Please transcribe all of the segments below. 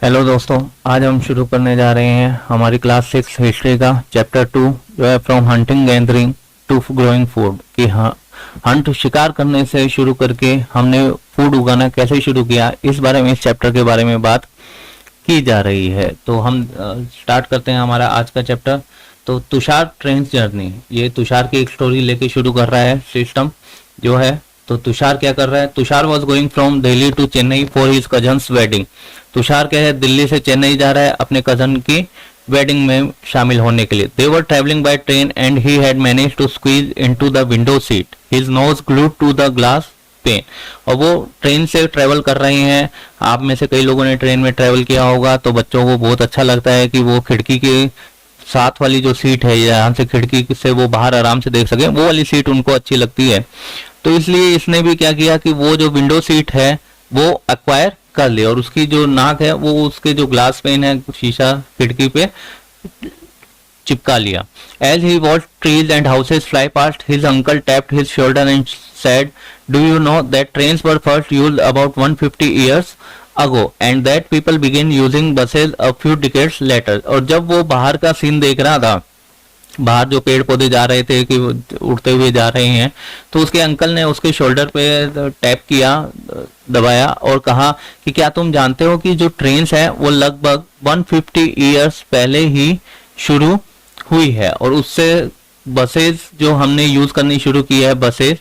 Hello दोस्तों, आज हम शुरू करने जा रहे हैं हमारी क्लास 6 हिस्ट्री का चैप्टर 2 जो है from hunting gathering to growing food कि हाँ, हंट शिकार करने से शुरू करके हमने फूड उगाना कैसे शुरू किया, इस बारे में इस चैप्टर के बारे में बात की जा रही है। तो हम स्टार्ट करते हैं हमारा आज का चैप्टर। तो तुषार ट्रेन्स जर्नी, ये तुषार की एक स्टोरी लेके शुरू कर रहा है सिस्टम जो है। तो तुषार क्या कर रहा है? Tushar was going from Delhi to Chennai for his cousin's wedding. Tushar क्या है, दिल्ली से चेन्नई जा रहा है अपने कजन की वेडिंग में शामिल होने के लिए। They were travelling by train and he had managed to squeeze into the window seat, his nose glued to the glass pane. और वो ट्रेन से ट्रेवल कर रहे हैं। आप में से कई लोगों ने ट्रेन में ट्रेवल किया होगा, तो बच्चों को बहुत अच्छा लगता है कि वो खिड़की के साथ वाली जो सीट है, यहाँ से खिड़की से वो बाहर आराम से देख सके, वो वाली सीट उनको अच्छी लगती है। तो इसलिए इसने भी क्या किया कि वो जो विंडो सीट है वो एक्वायर कर ली, और उसकी जो नाक है वो उसके जो ग्लास पेन है, शीशा खिड़की पे चिपका लिया। As he watch trees and houses fly past, his uncle tapped his shoulder and said, do you know that trains were first used about 150 years ago and that people began using buses a few decades later। और जब वो बाहर का scene देख रहा था, बाहर जो पेड़ पौधे जा रहे थे कि उड़ते हुए जा रहे हैं, तो उसके अंकल ने उसके शोल्डर पे टैप किया, दबाया और कहा कि क्या तुम जानते हो कि जो ट्रेन्स है वो लगभग 150 ईयर्स पहले ही शुरू हुई है, और उससे बसेस जो हमने यूज करनी शुरू की है बसेस,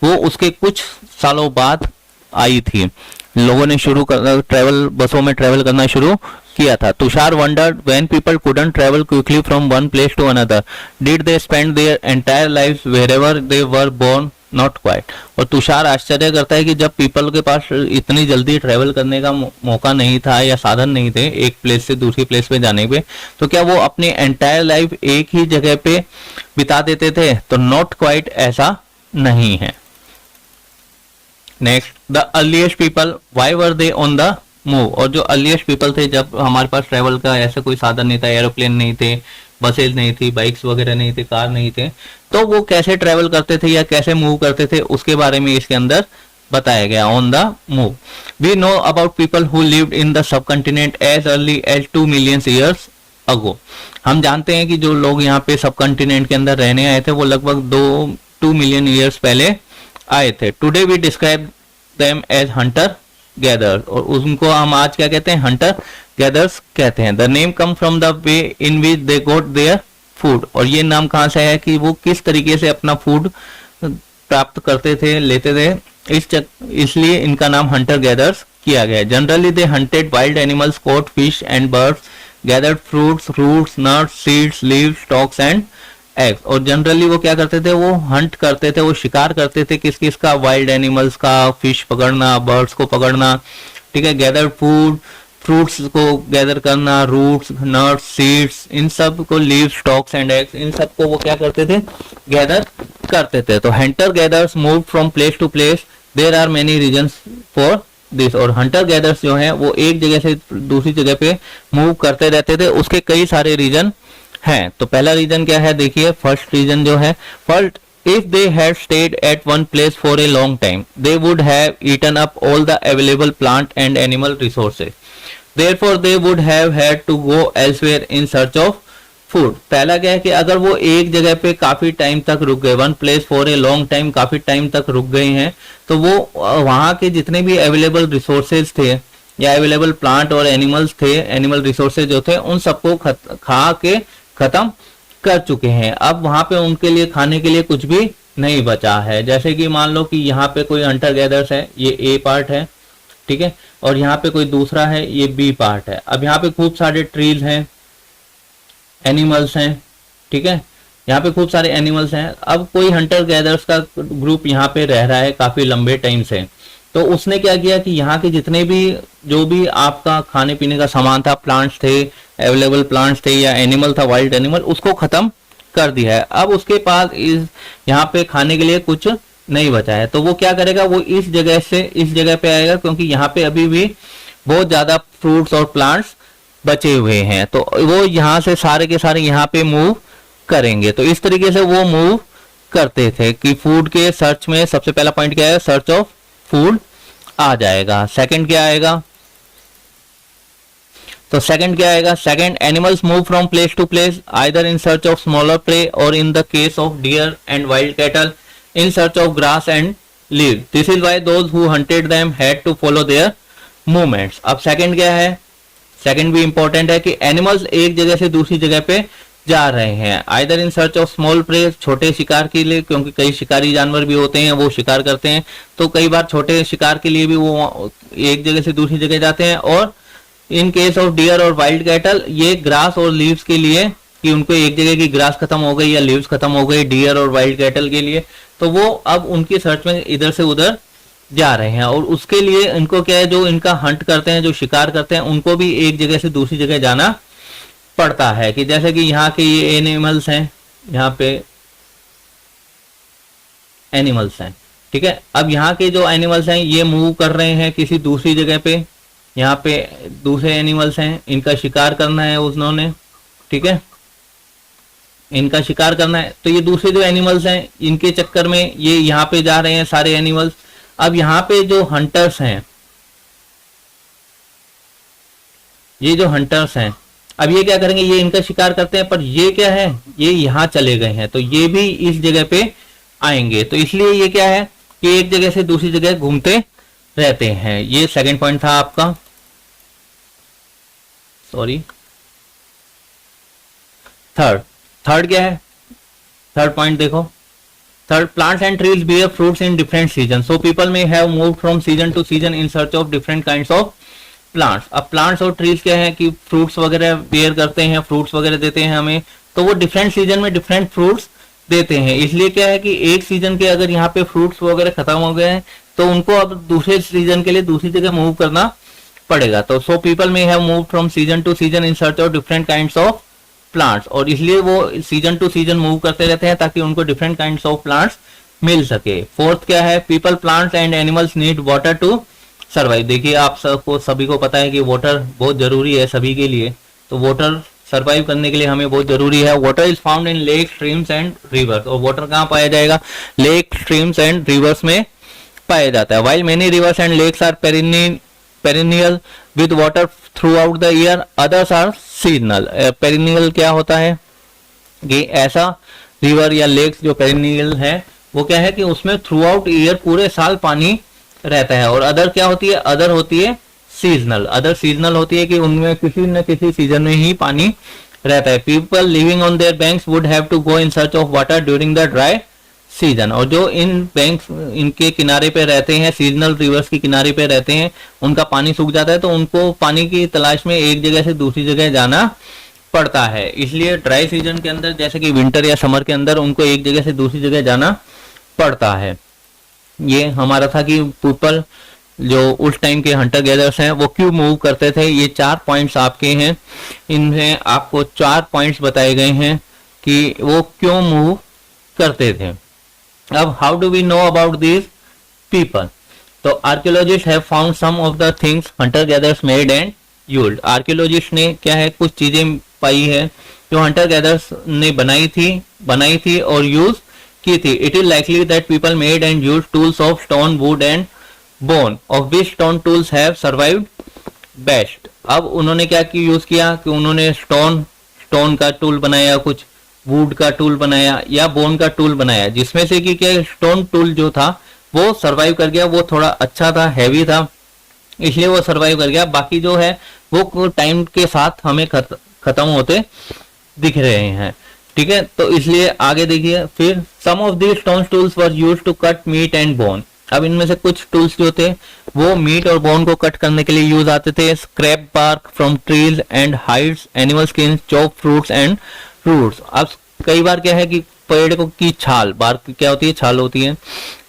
वो उसके कुछ सालों बाद आई थी। लोगों ने शुरू कर ट्रेवल बसों में ट्रेवल करना शुरू किया था। Tushar wondered when people couldn't travel quickly from one place to another, did they spend their entire life wherever they were born, not quite. और तुषार आश्चर्य करता है कि जब पीपल के पास इतनी जल्दी ट्रेवल करने का मौका नहीं था या साधन नहीं थे एक प्लेस से दूसरी प्लेस पे जाने पे, तो क्या वो अपनी एंटायर लाइफ एक ही जगह पे बिता देते थे? तो नॉट क्वाइट ऐसा नहीं है। Next, the earliest people why were they on the move. और जो अर्लीस्ट पीपल थे, जब हमारे पास ट्रेवल का ऐसा कोई साधन नहीं था, एरोप्लेन नहीं थे, बसेज नहीं थी, बाइक्स वगैरह नहीं थे, कार नहीं थे, तो वो कैसे ट्रेवल करते थे या कैसे मूव करते थे, उसके बारे में इसके अंदर बताया गया। On the move, we know about people who lived in the subcontinent as early as 2 million years ago। हम जानते हैं कि जो लोग यहाँ पे सब कंटिनेंट के अंदर रहने आए थे वो लगभग 2 million years पहले आए थे। Today we describe them as hunter gatherers, और उनको हम आज क्या कहते हैं? हंटर गैदर्स कहते हैं। The name come from the way in which they got their food. और ये नाम कहाँ से है कि वो किस तरीके से अपना फूड प्राप्त करते थे, लेते थे, इसलिए इनका नाम हंटर गैदर्स किया गया है। Generally they hunted wild animals, caught fish and birds, gathered fruits, roots, nuts, seeds, leaves, stalks and eggs. और जनरली वो क्या करते थे? वो हंट करते थे, वो शिकार करते थे। किस किस का? वाइल्ड एनिमल्स का, फिश पकड़ना, बर्ड्स को पकड़ना, ठीक है, गैदर फूड, फ्रूट्स को गैदर करना, रूट्स, नट्स, सीड्स, इन सब को, लीव्स, स्टॉक्स एंड एग्स, इन सब को वो क्या करते थे? गैदर करते थे। तो hunter gatherers move from place to place, there are many reasons for this. और हंटर गैदर्स जो है वो एक जगह से दूसरी जगह पे मूव करते रहते थे, उसके कई सारे रीजन है। तो पहला रीजन क्या है? देखिए, फर्स्ट रीजन जो है, first, if they had stayed at one place for a long time, they would have eaten up all the available plant and animal resources, therefore they would have had to go elsewhere in search of food। पहला क्या है कि अगर वो एक जगह पे काफी टाइम तक रुक गए, one place for a long time, काफी टाइम तक रुक गए हैं, तो वो वहां के जितने भी अवेलेबल रिसोर्सेज थे या अवेलेबल प्लांट और एनिमल्स थे, एनिमल रिसोर्सेज जो थे, उन सबको खा के खत्म कर चुके हैं। अब वहां पे उनके लिए खाने के लिए कुछ भी नहीं बचा है। जैसे कि मान लो कि यहाँ पे कोई हंटर गैदर्स है, ये ए पार्ट है, ठीक है, और यहाँ पे कोई दूसरा है, ये बी पार्ट है। अब यहाँ पे खूब सारे ट्रीज हैं, एनिमल्स हैं, ठीक है, यहाँ पे खूब सारे एनिमल्स हैं। अब कोई हंटर गैदर्स का ग्रुप यहाँ पे रह रहा है काफी लंबे टाइम से, तो उसने क्या किया कि यहाँ के जितने भी जो भी आपका खाने पीने का सामान था, प्लांट्स थे, अवेलेबल प्लांट्स थे या एनिमल था, वाइल्ड एनिमल, उसको खत्म कर दिया है। अब उसके पास इस यहाँ पे खाने के लिए कुछ नहीं बचा है, तो वो क्या करेगा? वो इस जगह से इस जगह पे आएगा, क्योंकि यहाँ पे अभी भी बहुत ज्यादा फ्रूट्स और प्लांट्स बचे हुए हैं, तो वो यहाँ से सारे के सारे यहाँ पे मूव करेंगे। तो इस तरीके से वो मूव करते थे कि फूड के सर्च में सबसे पहला पॉइंट क्या है? सर्च ऑफ फूड आ जाएगा। सेकंड क्या आएगा? तो सेकंड क्या आएगा? Second, animals move from place to place either in search of smaller prey or in the case of deer and wild cattle in search of grass and leave. This is why those who hunted them had to follow their movements. अब second क्या है? Second भी important है कि animals एक जगह से दूसरी जगह पे जा रहे हैं, either in search of small prey, छोटे शिकार के लिए, क्योंकि कई शिकारी जानवर भी होते हैं वो शिकार करते हैं, तो कई बार छोटे शिकार के लिए भी वो एक जगह से दूसरी जगह जाते हैं। और इन केस ऑफ डियर और वाइल्ड कैटल, ये ग्रास और लीव्स के लिए, कि उनको एक जगह की ग्रास खत्म हो गई या लीव्स खत्म हो गई डियर और वाइल्ड कैटल के लिए, तो वो अब उनकी सर्च में इधर से उधर जा रहे हैं। और उसके लिए इनको क्या है, जो इनका हंट करते हैं, जो शिकार करते हैं, उनको भी एक जगह से दूसरी जगह जाना पड़ता है। कि जैसे कि यहाँ के ये एनिमल्स हैं, यहाँ पे एनिमल्स हैं, ठीक है। अब यहाँ के जो एनिमल्स हैं ये मूव कर रहे हैं किसी दूसरी जगह पे, यहाँ पे दूसरे एनिमल्स हैं, इनका शिकार करना है उन्होंने, ठीक है, इनका शिकार करना है। तो ये दूसरे जो एनिमल्स हैं इनके चक्कर में ये यहाँ पे जा रहे हैं सारे एनिमल्स। अब यहाँ पे जो हंटर्स हैं, ये जो हंटर्स हैं, अब ये क्या करेंगे, ये इनका शिकार करते हैं, पर ये क्या है, ये यहाँ चले गए हैं, तो ये भी इस जगह पे आएंगे। तो इसलिए ये क्या है कि एक जगह से दूसरी जगह घूमते रहते हैं। ये सेकंड पॉइंट था आपका, सॉरी थर्ड क्या है? थर्ड पॉइंट देखो, third, plants and trees bear fruits in different seasons, so people may have moved from season to season in search of different kinds of plants. अब plants और trees क्या है कि fruits वगैरह bear करते हैं, fruits वगैरह देते हैं हमें, तो वो डिफरेंट सीजन में डिफरेंट फ्रूट्स देते हैं। इसलिए क्या है कि एक सीजन के अगर यहाँ पे फ्रूट्स वगैरह खत्म हो गए हैं तो उनको अब दूसरे सीजन के लिए दूसरी जगह मूव करना पड़ेगा। तो सो पीपल में have move from season two season in search of different kinds of plants, और इसलिए वो सीजन टू सीजन मूव करते रहते हैं ताकि उनको डिफरेंट काइंड्स ऑफ प्लांट्स मिल सके। फोर्थ क्या है? People, plants and animals need water to survive. देखिए आप सबको सभी को पता है कि वाटर बहुत जरूरी है सभी के लिए, तो वाटर सर्वाइव करने के लिए हमें बहुत जरूरी है। Water is found in lake, streams and reverse, और वाटर कहाँ पाया जाएगा? लेक, स्ट्रीम्स एंड रिवर्स में पाया जाता है। While many rivers and lakes are perennial with water throughout the year, others are seasonal. Perennial क्या होता है कि ऐसा रिवर या लेक्स जो पेरिनियल है वो क्या है कि उसमें थ्रू आउट ईयर पूरे साल पानी रहता है। और अदर क्या होती है? अदर होती है सीजनल। अदर सीजनल होती है कि उनमें किसी न किसी सीजन में ही पानी रहता है। People living on their banks would have to go in search of water during the dry season, और जो इन बैंक्स इनके किनारे पे रहते हैं, सीजनल रिवर्स के किनारे पे रहते हैं, उनका पानी सूख जाता है तो उनको पानी की तलाश में एक जगह से दूसरी जगह जाना पड़ता है। इसलिए ड्राई सीजन के अंदर, जैसे कि विंटर या समर के अंदर, उनको एक जगह से दूसरी जगह जाना पड़ता है। ये हमारा था कि पीपल जो उस टाइम के हंटर गैदर्स हैं वो क्यों मूव करते थे। ये 4 पॉइंट्स आपके हैं, इनमें आपको 4 पॉइंट्स बताए गए हैं कि वो क्यों मूव करते थे। अब how do we know about this people? तो archaeologist have found some of the things hunter gatherers made and used. Archaeologist ने क्या है, कुछ चीजें पाई है जो हंटर गैदर्स ने बनाई थी और यूज की थी। It is likely that people made and use tools of stone, would and bone, of which stone tools have survived best. अब उन्होंने क्या यूज किया कि उन्होंने स्टोन का टूल बनाया, कुछ वुड का टूल बनाया या बोन का टूल बनाया, जिसमें से कि क्या स्टोन टूल जो था वो सरवाइव कर गया, वो थोड़ा अच्छा था, हैवी था, इसलिए वो सरवाइव कर गया। बाकी जो है वो टाइम के साथ हमें खत्म होते दिख रहे हैं, ठीक है। तो इसलिए आगे देखिए, फिर some of these stone tools were used to cut meat and bone. अब इनमें से कुछ टूल्स जो थे वो मीट और बोन को कट करने के लिए यूज आते थे। Scrape bark from trees and hides, animal skin, chop fruits and roots. अब कई बार क्या है कि पेड़ को की छाल, बार्क क्या होती है, छाल होती है,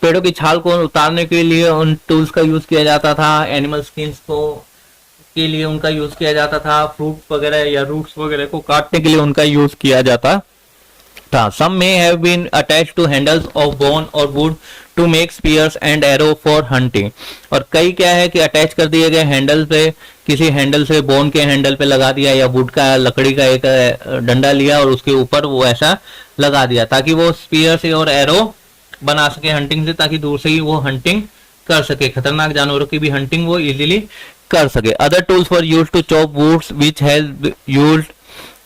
पेड़ों की छाल को उतारने के लिए उन टूल्स का यूज किया जाता था। एनिमल स्किन्स को के लिए उनका यूज किया जाता था। फ्रूट वगैरह या रूट्स वगैरह को काटने के लिए उनका यूज किया जाता था। Some may have been attached to handles of bone or wood to make spears and arrow for hunting। और कई क्या है कि अटैच कर दिए गए हैंडल पे, किसी हैंडल से बोन के हैंडल पे लगा दिया या वुड का, लकड़ी का एक डंडा लिया और उसके ऊपर वो ऐसा लगा दिया ताकि वो स्पीयर से और एरो बना सके हंटिंग से, ताकि दूर से ही वो हंटिंग कर सके। खतरनाक जानवरों की भी हंटिंग वो इजीली कर सके। Other tools were used to chop woods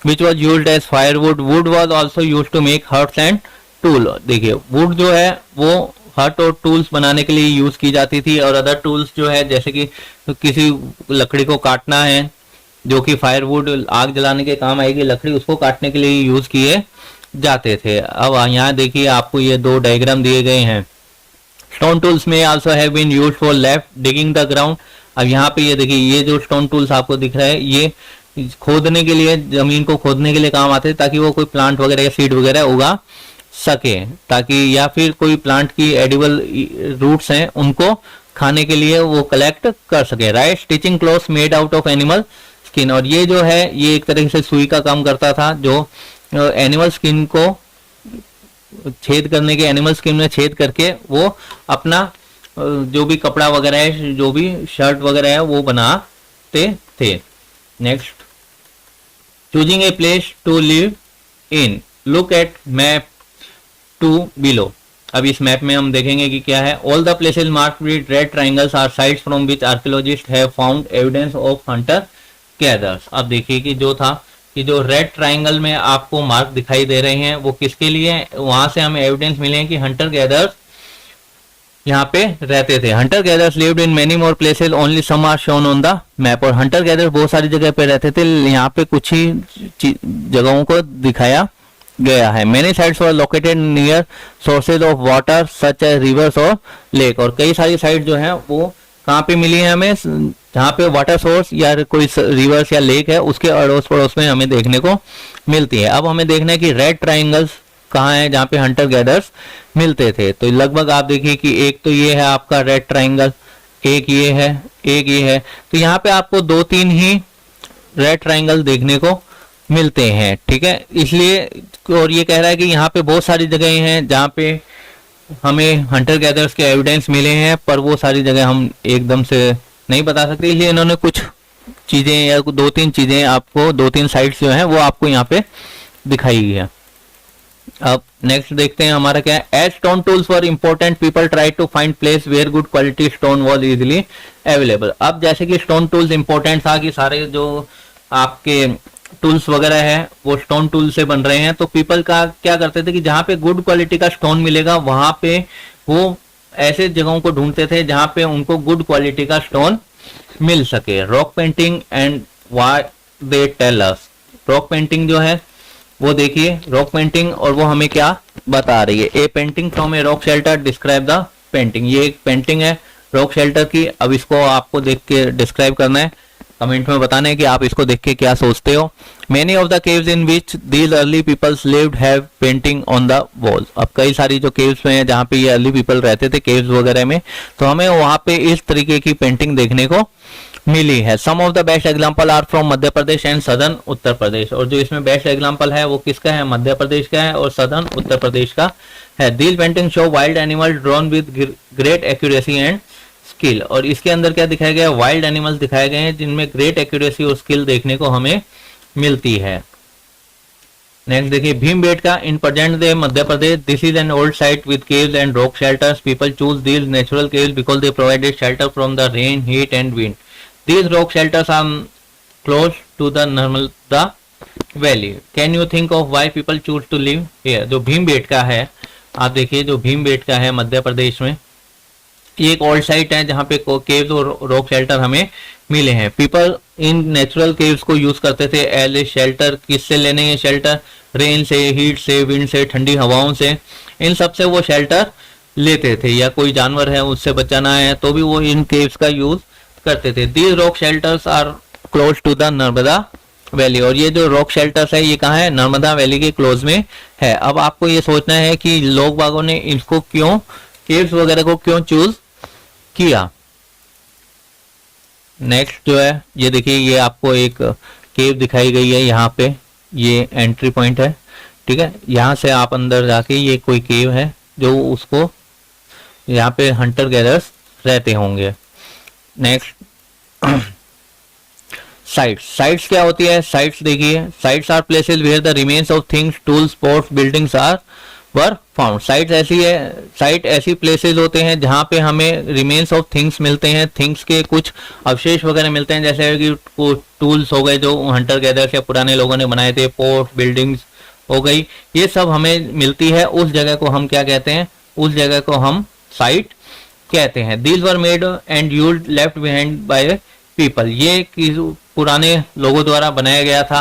which was used as firewood. Wood was also used to make huts and tool. देखिए वुड जो है वो हट और टूल्स बनाने के लिए यूज की जाती थी, और अदर टूल्स जो है जैसे कि किसी लकड़ी को काटना है, जो कि फायरवुड आग जलाने के काम आएगी लकड़ी, उसको काटने के लिए यूज किए जाते थे। अब यहाँ देखिए आपको ये दो डायग्राम दिए गए हैं। Stone tools may also have been used for left digging the ground. अब यहाँ पे ये देखिए ये जो स्टोन टूल्स आपको दिख रहा है ये खोदने के लिए, जमीन को खोदने के लिए काम आते हैं, ताकि वो कोई प्लांट वगैरह या सीड वगैरह उगा सके, ताकि या फिर कोई प्लांट की एडिबल रूट्स हैं उनको खाने के लिए वो कलेक्ट कर सके। Right, stitching clothes made out of animal skin. और ये जो है ये एक तरह से सुई का काम करता था, जो एनिमल स्किन को छेद करने के, एनिमल स्किन में छेद करके वो अपना जो भी कपड़ा वगैरह है, जो भी शर्ट वगैरह है वो बनाते थे। Next, choosing a place to live in, look at map 2 below. अब इस मैप में हम देखेंगे कि क्या है। All the places marked with red triangles are sites from which archaeologist have found evidence of hunter gathers. अब देखिए कि जो था कि जो रेड ट्रायंगल में आपको मार्क दिखाई दे रहे हैं वो किसके लिए, वहां से हमें एविडेंस मिले हैं कि हंटर गैदर्स यहाँ पे रहते थे। Hunter gathers lived in many more places, only some are shown on the map. और हंटर गैदर्स बहुत सारी जगह पे रहते थे, यहाँ पे कुछ ही जगहों को दिखाया गया है। Many sites were located near sources of water such as rivers और लेक। और कई सारी साइट जो है वो कहाँ पे मिली है हमें, जहाँ पे वाटर सोर्स या कोई रिवर्स या लेक है उसके अड़ोस पड़ोस में हमें देखने को मिलती है। अब हमें देखना है कि रेड ट्राइंगल्स कहाँ है जहाँ पे हंटर गैदर्स मिलते थे। तो लगभग आप देखिए कि एक तो ये है आपका रेड ट्राइंगल, एक ये है, एक ये है। तो यहाँ पे आपको 2-3 ही रेड ट्राइंगल देखने को मिलते हैं, ठीक है। इसलिए और ये कह रहा है कि यहाँ पे बहुत सारी जगह हैं जहाँ पे हमें हंटर गैदर्स के एविडेंस मिले हैं, पर वो सारी जगह हम एकदम से नहीं बता सकते। इसलिए इन्होंने कुछ चीजें या 2-3 चीजें आपको, 2-3 साइट्स जो हैं वो आपको यहाँ पे दिखाई है। अब नेक्स्ट देखते हैं हमारा क्या है। As stone tools were important, people try to find place where good quality stone was easily available. अब जैसे कि स्टोन टूल्स इंपॉर्टेंट था कि सारे जो आपके टूल्स वगैरह है वो स्टोन टूल से बन रहे हैं, तो पीपल का क्या करते थे कि जहाँ पे गुड क्वालिटी का स्टोन मिलेगा वहां पे वो ऐसे जगहों को ढूंढते थे जहां पे उनको गुड क्वालिटी का स्टोन मिल सके। Rock painting and what they tell us. Rock painting जो है वो देखिए, रॉक पेंटिंग और वो हमें क्या बता रही है। A painting from a rock shelter describe the painting. ये एक पेंटिंग है रॉक शेल्टर की। अब इसको आपको देख के डिस्क्राइब करना है, कमेंट में बताना है कि आप इसको देख के क्या सोचते हो। Many of the caves in which these early peoples lived have painting on the walls. अब कई सारी जो केव्स में है जहाँ पे ये अर्ली पीपल रहते थे केव्स वगैरह में, तो हमें वहाँ पे इस तरीके की पेंटिंग देखने को मिली है। Some of the best example are from Madhya Pradesh and southern Uttar Pradesh. और जो इसमें बेस्ट एग्जाम्पल है वो किसका है, मध्य प्रदेश का है और सदर्न उत्तर प्रदेश का है। These painting show wild animal drawn with great accuracy and skill. और इसके अंदर क्या दिखाया गया, वाइल्ड एनिमल्स दिखाए गए हैं जिनमें ग्रेट एक्यूरेसी और स्किल देखने को हमें मिलती है। नेक्स्ट देखिए Bhimbetka in present day Madhya Pradesh. This is an old site with caves and rock shelters. People choose these natural caves because they provided shelter from the rain, heat and wind. These rock shelters are close to the Narmada valley. Can you think of why people choose to live here. जो भीमबेटका है, आप देखिए जो भीमबेटका है मध्य प्रदेश में, ये एक old site है जहाँ पे केव्स और रॉक शेल्टर हमें मिले हैं। पीपल इन नेचुरल केव्स को यूज करते थे एज ए शेल्टर। किससे लेने ये शेल्टर, रेन से, हीट से, विंड से, ठंडी हवाओं से, इन सब से वो शेल्टर लेते थे। या कोई जानवर है उससे बचाना है तो भी वो इन केव्स का यूज करते थे। These rock shelters are close to the Narmada valley. और ये जो रॉक शेल्टर्स है ये कहाँ है, नर्मदा वैली के क्लोज में है। अब आपको ये सोचना है कि लोग बागों ने इसको क्यों, केव्स वगैरह को क्यों चूज किया। नेक्स्ट जो है ये देखिए, ये आपको एक केव दिखाई गई है, यहाँ पे ये एंट्री पॉइंट है, ठीक है। यहाँ से आप अंदर जाके, ये कोई केव है जो उसको यहाँ पे हंटर गैदर्स रहते होंगे। Next sites. साइट्स क्या होती है, साइट्स देखिए, sites are places where the remains of things, tools, pots, buildings are were found. Site ऐसी प्लेसेस होते हैं जहां पे हमें रिमेन्स ऑफ थिंग्स मिलते हैं, थिंग्स के कुछ अवशेष वगैरह मिलते हैं, जैसे कि टूल्स हो गए जो हंटर गैदर्स या पुराने लोगों ने बनाए थे, पोर्ट, बिल्डिंग्स हो गई, ये सब हमें मिलती है। उस जगह को हम क्या कहते हैं? उस जगह को हम साइट कहते हैं। These were made and used left behind by people. ये पुराने लोगों द्वारा बनाया गया था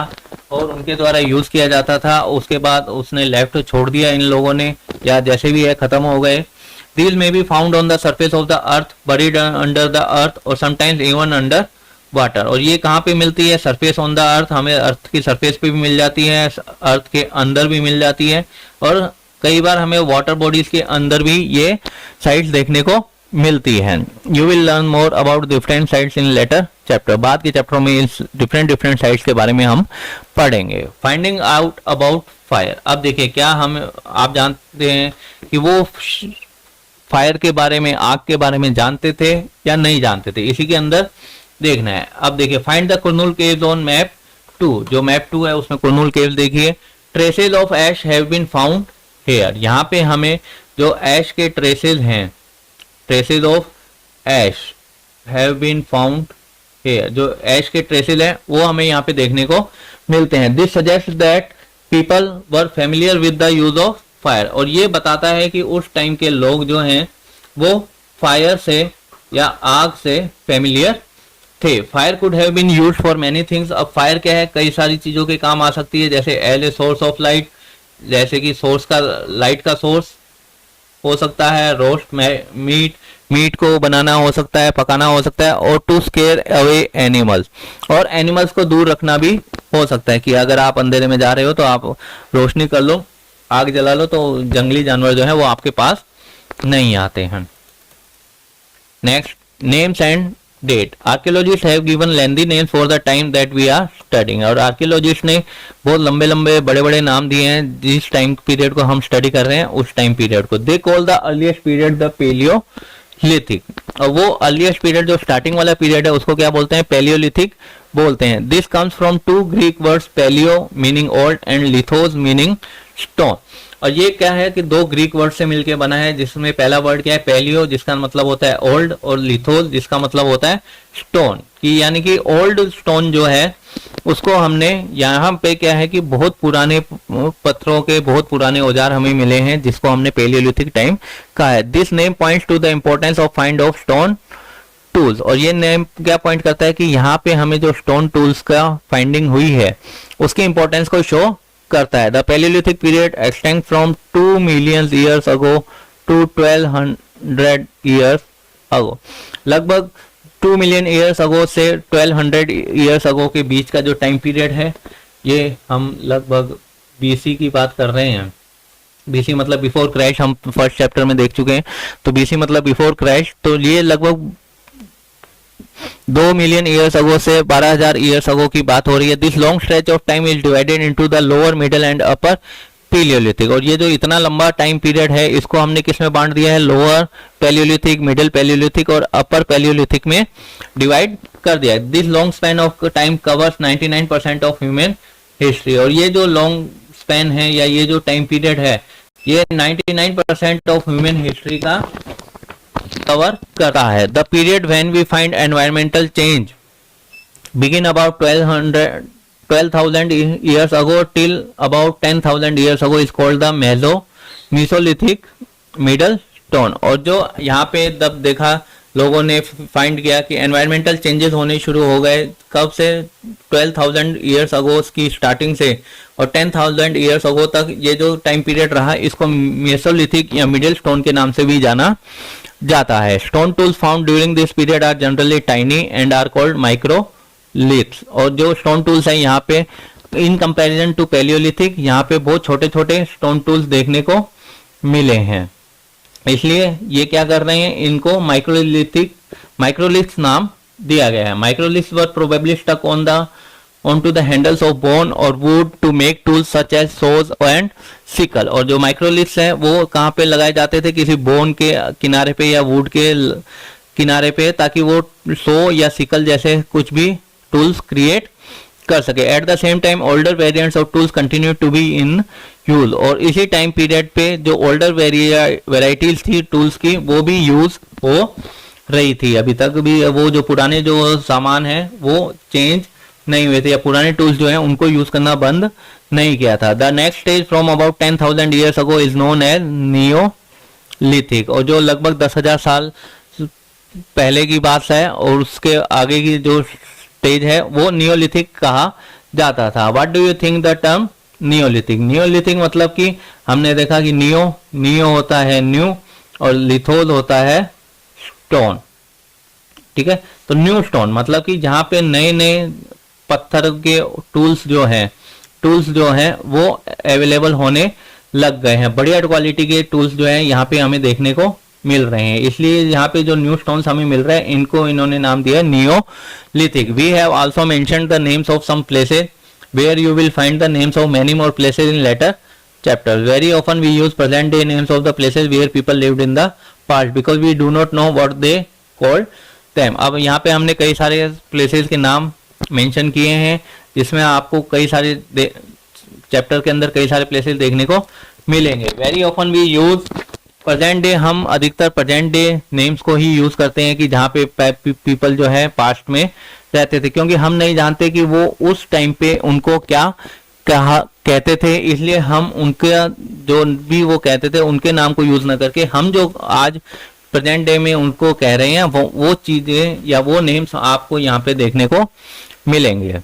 और उनके द्वारा यूज किया जाता था। उसके बाद उसने लेफ्ट छोड़ दिया इन लोगों ने, या जैसे भी है खत्म हो गए। These may be found on the surface of the earth, buried under the earth और समटाइम्स इवन अंडर वाटर। और ये कहाँ पे मिलती है? सरफेस ऑन द अर्थ, हमें अर्थ की सरफेस पे भी मिल जाती है, अर्थ के अंदर भी मिल जाती है, और कई बार हमें वाटर बॉडीज के अंदर भी ये साइट्स देखने को मिलती है। You will learn more about different sites in later chapter. बाद के चैप्टर में इस डिफरेंट साइट्स के बारे में हम पढ़ेंगे। Finding out about fire. अब देखिए, क्या आप जानते हैं कि वो फायर के बारे में, आग के बारे में जानते थे या नहीं जानते थे? इसी के अंदर देखना है। अब देखिए, find the Kurnool caves on map 2। जो मैप 2 है उसमें कुरनूल केव्स देखिए। Traces of ash have been found here. यहाँ पे हमें जो ऐश के ट्रेसेस हैं, traces of ash have been found here, जो ऐश के ट्रेसेस हैं वो हमें यहाँ पे देखने को मिलते हैं। This suggest that people were familiar with the use of fire. और ये बताता है कि उस टाइम के लोग जो हैं वो फायर से या आग से फेमिलियर थे। Fire could have been used for many things. अब फायर क्या है? कई सारी चीजों के काम आ सकती है, जैसे as a source of light, जैसे कि सोर्स का, लाइट का सोर्स हो सकता है, रोस्ट मीट को बनाना हो सकता है, पकाना हो सकता है, और टू स्केयर अवे एनिमल्स, और एनिमल्स को दूर रखना भी हो सकता है कि अगर आप अंधेरे में जा रहे हो तो आप रोशनी कर लो, आग जला लो, तो जंगली जानवर जो है वो आपके पास नहीं आते हैं। Next, names and date. Archaeologist have given lengthy names for the time that we are studying. और आर्कियोलॉजिस्ट ने बहुत लंबे लंबे बड़े बड़े नाम दिए हैं जिस टाइम पीरियड को हम स्टडी कर रहे हैं, उस टाइम पीरियड को। They call the earliest period the palaeolithic. और वो अर्लीस्ट पीरियड जो स्टार्टिंग वाला पीरियड है उसको क्या बोलते हैं? पैलियोलिथिक बोलते हैं। This comes from 2 Greek words, palaeo meaning old and lithos meaning stone. और ये क्या है कि 2 ग्रीक वर्ड से मिलकर बना है, जिसमें पहला वर्ड क्या है? पैलियो, जिसका मतलब होता है ओल्ड, और लिथोस जिसका मतलब होता है स्टोन, कि यानी कि ओल्ड स्टोन जो है उसको हमने यहाँ पे क्या है कि बहुत पुराने पत्थरों के बहुत पुराने औजार हमें मिले हैं जिसको हमने पैलियोलिथिक टाइम कहा है। This name points to the importance of find of stone tools. और ये नेम क्या पॉइंट करता है कि यहाँ पे हमें जो स्टोन टूल्स का फाइंडिंग हुई है उसकी इंपॉर्टेंस को शो करता है। The palaeolithic period extend from 2 million years ago to 1200 years ago. लगभग 2 मिलियन ईयर्स अगो से 1200 ईयर्स अगो के बीच का जो टाइम पीरियड है, ये हम लगभग बीसी की बात कर रहे हैं। बीसी मतलब बिफोर क्रैश, हम फर्स्ट चैप्टर में देख चुके हैं। तो बीसी मतलब बिफोर क्रैश, तो ये लगभग 2 मिलियन ईयर्स अगो से 12,000 ईयर्स अगो की बात हो रही है। This long stretch of time is divided into the lower, middle and upper Palaeolithic. और ये जो इतना लंबा टाइम पीरियड है इसको हमने किस में बांट दिया है? लोअर पैलियोलिथिक, मिडिल पैलियोलिथिक और अपर पैलियोलिथिक में डिवाइड कर दिया है। This long span of time covers 99% of human history. और ये जो लॉन्ग स्पैन है या ये जो टाइम पीरियड है ये 99% ऑफ ह्यूमन हिस्ट्री का कवर करता है। The period when we find environmental change begin about 12,000 years ago till about 10,000 years ago is called the Mesolithic middle stone। और जो यहाँ पे तब देखा लोगों ने फाइंड किया कि एनवायरमेंटल चेंजेस होने शुरू हो गए, कब से? 12,000 years ago की स्टार्टिंग से और 10,000 years ago तक ये जो टाइम पीरियड रहा इसको मेसोलिथिक या मिडिल स्टोन के नाम से भी जाना जाता है। Stone tools found during this period are generally tiny and are called microliths. और जो स्टोन टूल्स हैं यहाँ पे इन कंपैरिजन टू पैलियोलिथिक, यहाँ पे बहुत छोटे छोटे स्टोन टूल्स देखने को मिले हैं, इसलिए ये क्या कर रहे हैं? इनको माइक्रोलिथ्स नाम दिया गया है। Microliths were probably stuck onto the handles of bone or wood to make tools such as saws and sickle। और जो माइक्रोलिथ्स हैं वो कहाँ पे लगाए जाते थे? किसी बोन के किनारे पे या वुड के किनारे पे, ताकि वो सो या सिकल जैसे कुछ भी टूल्स क्रिएट कर सके। At the same time older variants of tools continue to be in use, और इसी टाइम पीरियड पे जो ओल्डर वेराइटीज थी टूल्स की वो भी यूज हो रही थी। अभी तक भी वो जो पुराने जो सामान है वो चेंज नहीं हुए थे, या पुराने टूल्स जो है उनको यूज करना बंद नहीं किया था। The next stage from about 10,000 years ago is known as neolithic, और जो लगभग 10,000 साल पहले की बात है और उसके आगे की जो स्टेज है वो नियोलिथिक कहा जाता था। What do you think the term Neolithic? Neolithic मतलब कि हमने देखा कि नियो होता है न्यू और लिथोल होता है स्टोन, ठीक है। तो न्यू स्टोन मतलब कि जहां पे नए नए पत्थर के टूल्स जो हैं वो अवेलेबल होने लग गए हैं। बढ़िया क्वालिटी के टूल्स जो हैं यहाँ पे हमें देखने को मिल रहे हैं, इसलिए यहाँ पे जो न्यू स्टोन्स हमें मिल रहे हैं इनको इन्होंने नाम दिया neolithic. We have also mentioned the names of some places where you will find the names of many more places in later chapters. Very often we use present day names of the places where people lived in the past because we do not know what they called them. अब यहाँ पे हमने कई सारे places के नाम mention किए हैं, जिसमें आपको कई सारे चैप्टर के अंदर कई सारे प्लेसेस देखने को मिलेंगे। Very often we use present day, हम अधिकतर प्रेजेंट डे नेम्स को ही यूज करते हैं कि जहाँ पे पीपल जो है पास्ट में रहते थे, क्योंकि हम नहीं जानते कि वो उस टाइम पे उनको क्या कहा कहते थे, इसलिए हम उनके जो भी वो कहते थे उनके नाम को यूज ना करके हम जो आज प्रेजेंट डे में उनको कह रहे हैं वो चीजें या वो नेम्स आपको यहाँ पे देखने को मिलेंगे।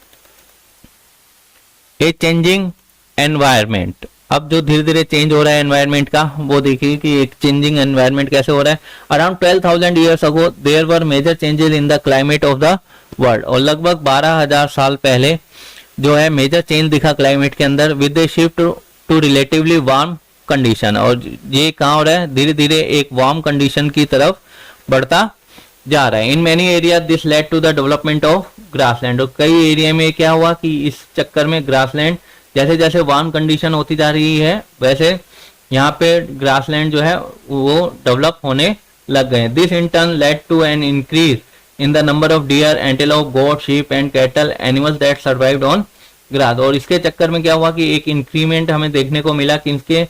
ए चेंजिंग एनवायरनमेंट, अब जो धीरे धीरे चेंज हो रहा है एनवायरनमेंट का वो देखिए कि एक चेंजिंग एनवायरनमेंट कैसे हो रहा है। Around 12,000 years ago there were major changes in the climate of the world, और लगभग 12,000 साल पहले जो है मेजर चेंज दिखा क्लाइमेट के अंदर with the shift to relatively warm condition, और ये कहाँ हो रहा है धीरे धीरे एक वार्म कंडीशन की तरफ बढ़ता जा रहा है। In many area this led to the development of grassland, और कई एरिया में क्या हुआ कि इस चक्कर में ग्रासलैंड जैसे जैसे वार्म कंडीशन होती जा रही है वैसे यहाँ पे ग्रासलैंड जो है वो डेवलप होने लग गए। This in turn led to an increase in the number of deer, antelope, goat, sheep and cattle animals that survived on grass, और इसके चक्कर में क्या हुआ कि एक इंक्रीमेंट हमें देखने को मिला कि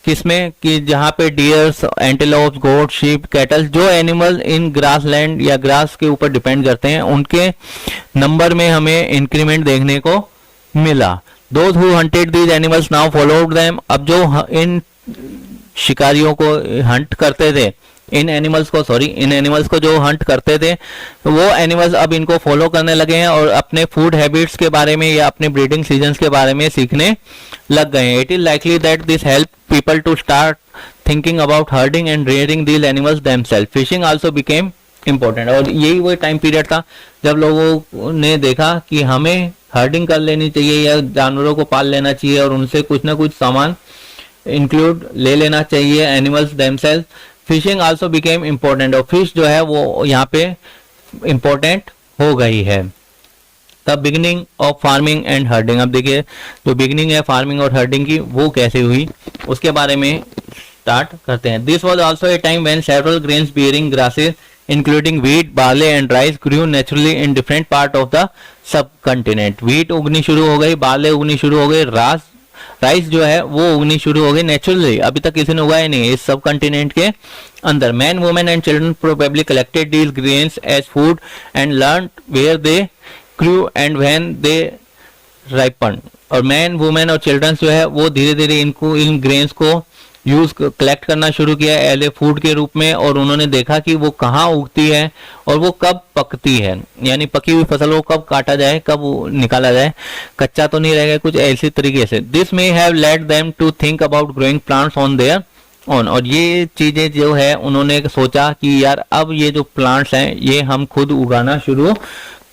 किसमें कि जहाँ पे डियर्स, एंटेलोप्स, गोट, शीप, कैटल जो एनिमल इन ग्रास लैंड या ग्रास के ऊपर डिपेंड करते हैं उनके नंबर में हमें इंक्रीमेंट देखने को मिला। Those who hunted these animals now followed them, अब जो इन शिकारियों को हंट करते थे इन एनिमल्स को जो हंट करते थे वो एनिमल्स अब इनको फॉलो करने लगे हैं और अपने फूड हैबिट्स के बारे में या अपने ब्रीडिंग सीजन्स के बारे में सीखने लग गए हैं। It is likely that this help people to start thinking about herding and rearing these animals themself. Fishing also became important, और यही वो टाइम पीरियड था जब लोगों ने देखा कि हमें हर्डिंग कर लेनी चाहिए या जानवरों को पाल लेना चाहिए और उनसे कुछ ना कुछ सामान इंक्लूड ले लेना चाहिए animals themself. Fishing also became important, और फिश जो है वो यहाँ पे इम्पोर्टेंट हो गई है। The beginning of farming and herding, अब देखिए जो बिगिनिंग है फार्मिंग और हर्डिंग की वो कैसे हुई उसके बारे में स्टार्ट करते हैं। This was also a time when several grains bearing grasses including wheat, barley and rice grew naturally in different part of the subcontinent. Wheat उगनी शुरू हो गई, बार्ले उगनी शुरू हो गई, राइस जो है वो उगनी शुरू हो गई नेचुरली, अभी तक किसी ने उगाया नहीं इस सब कंटिनेंट के अंदर। Man, women and children probably collected these grains as food and learn where they grew and when they ripen, और मैन, वुमेन और चिल्ड्रन जो है वो धीरे धीरे इन ग्रेन्स को यूज कलेक्ट करना शुरू किया एज ए फूड के रूप में, और उन्होंने देखा कि वो कहाँ उगती है और वो कब पकती है, यानी पकी हुई फसल को कब काटा जाए, कब निकाला जाए, कच्चा तो नहीं रहेगा, कुछ ऐसी तरीके से। This may have led them to think about growing plants on their own, और ये चीजें जो है उन्होंने सोचा कि यार अब ये जो प्लांट्स हैं ये हम खुद उगाना शुरू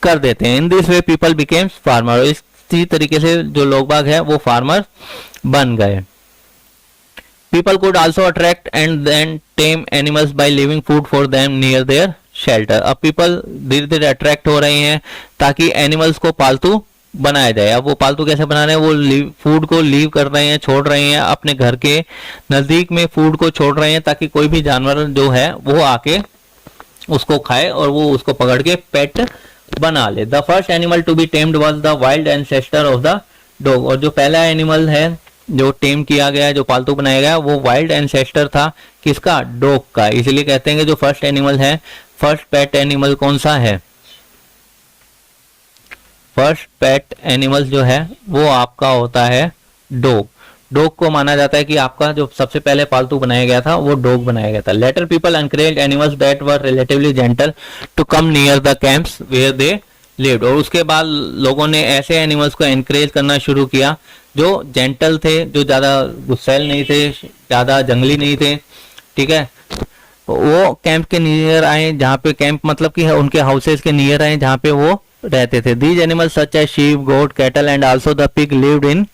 कर देते हैं। In this way people became farmer, इसी तरीके से जो लोग बाग है वो फार्मर बन गए। People could also attract and then tame animals by leaving food for them near their shelter. अब people धीरे धीरे अट्रैक्ट हो रहे हैं ताकि एनिमल्स को पालतू बनाया जाए। अब वो पालतू कैसे बना रहे हैं, वो फूड को लीव कर रहे हैं, छोड़ रहे हैं, अपने घर के नजदीक में फूड को छोड़ रहे हैं ताकि कोई भी जानवर जो है वो आके उसको खाए और वो उसको पकड़ के पेट बना ले। The first animal to be tamed was the wild ancestor of the dog. और जो पहला एनिमल है जो टेम किया गया, जो पालतू बनाया गया, वो वाइल्ड एंसेस्टर था किसका? डॉग का। इसलिए कहते हैं कि जो फर्स्ट एनिमल है, फर्स्ट पेट एनिमल कौन सा है? फर्स्ट पेट एनिमल जो है वो आपका होता है डॉग। डॉग को माना जाता है कि आपका जो सबसे पहले पालतू बनाया गया था वो डॉग बनाया गया था। Later people encourage animals that were relatively gentle to come near the camps where they lived. और उसके बाद लोगों ने ऐसे एनिमल्स को एनकरेज करना शुरू किया जो जेंटल थे, जो ज्यादा गुस्सैल नहीं थे, ज्यादा जंगली नहीं थे, ठीक है। वो कैंप के नियर आए, जहाँ पे कैंप मतलब कि उनके हाउसेस के नियर आए जहाँ पे वो रहते थे। These animals such as sheep, goat, cattle and also the pig lived in